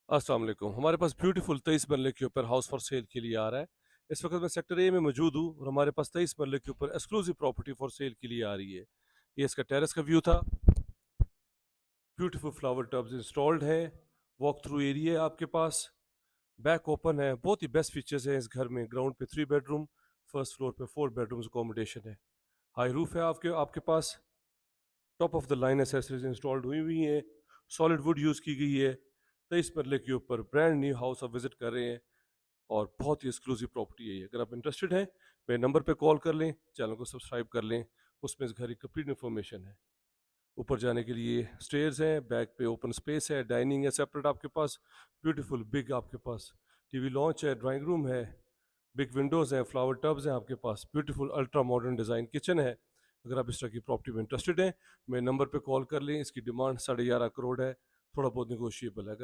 अस्सलाम वालेकुम। हमारे पास ब्यूटीफुल 23 मरले के ऊपर हाउस फॉर सेल के लिए आ रहा है। इस वक्त मैं सेक्टर ए में मौजूद हूँ और हमारे पास 23 मरले के ऊपर एक्सक्लूसिव प्रॉपर्टी फॉर सेल के लिए आ रही है। ये इसका टेरेस का व्यू था। ब्यूटीफुल फ्लावर टब्स इंस्टॉल्ड हैं। वॉक थ्रू एरिया है आपके पास। बैक ओपन है। बहुत ही बेस्ट फीचर्स हैं इस घर में। ग्राउंड पे 3 बेडरूम, फर्स्ट फ्लोर पे 4 बेडरूम्स अकोमोडेशन है। हाई रूफ है आपके आपके पास। Top of the line accessories installed हुई हुई हैं। सॉलिड वुड यूज़ की गई है। 23 मरले के ऊपर ब्रांड न्यू हाउस आप विजिट कर रहे हैं और बहुत ही एक्सक्लूसिव प्रॉपर्टी है ये। अगर आप इंटरेस्टेड हैं, मेरे नंबर पे कॉल कर लें, चैनल को सब्सक्राइब कर लें। उसमें इस घर की कंप्लीट इन्फॉर्मेशन है। ऊपर जाने के लिए स्टेयर्स हैं, बैक पे ओपन स्पेस है, डाइनिंग है सेपरेट आपके पास। ब्यूटीफुल बिग आपके पास टीवी लॉन्च है, ड्राइंग रूम है, बिग विंडोज़ हैं, फ्लावर टब्स हैं आपके पास। Beautiful ultra modern design kitchen है। अगर आप इस तरह की प्रॉपर्टी में इंटरेस्टेड हैं, मेरे नंबर पे कॉल कर लें। इसकी डिमांड 11.5 करोड़ है। थोड़ा बहुत निगोशिएबल है।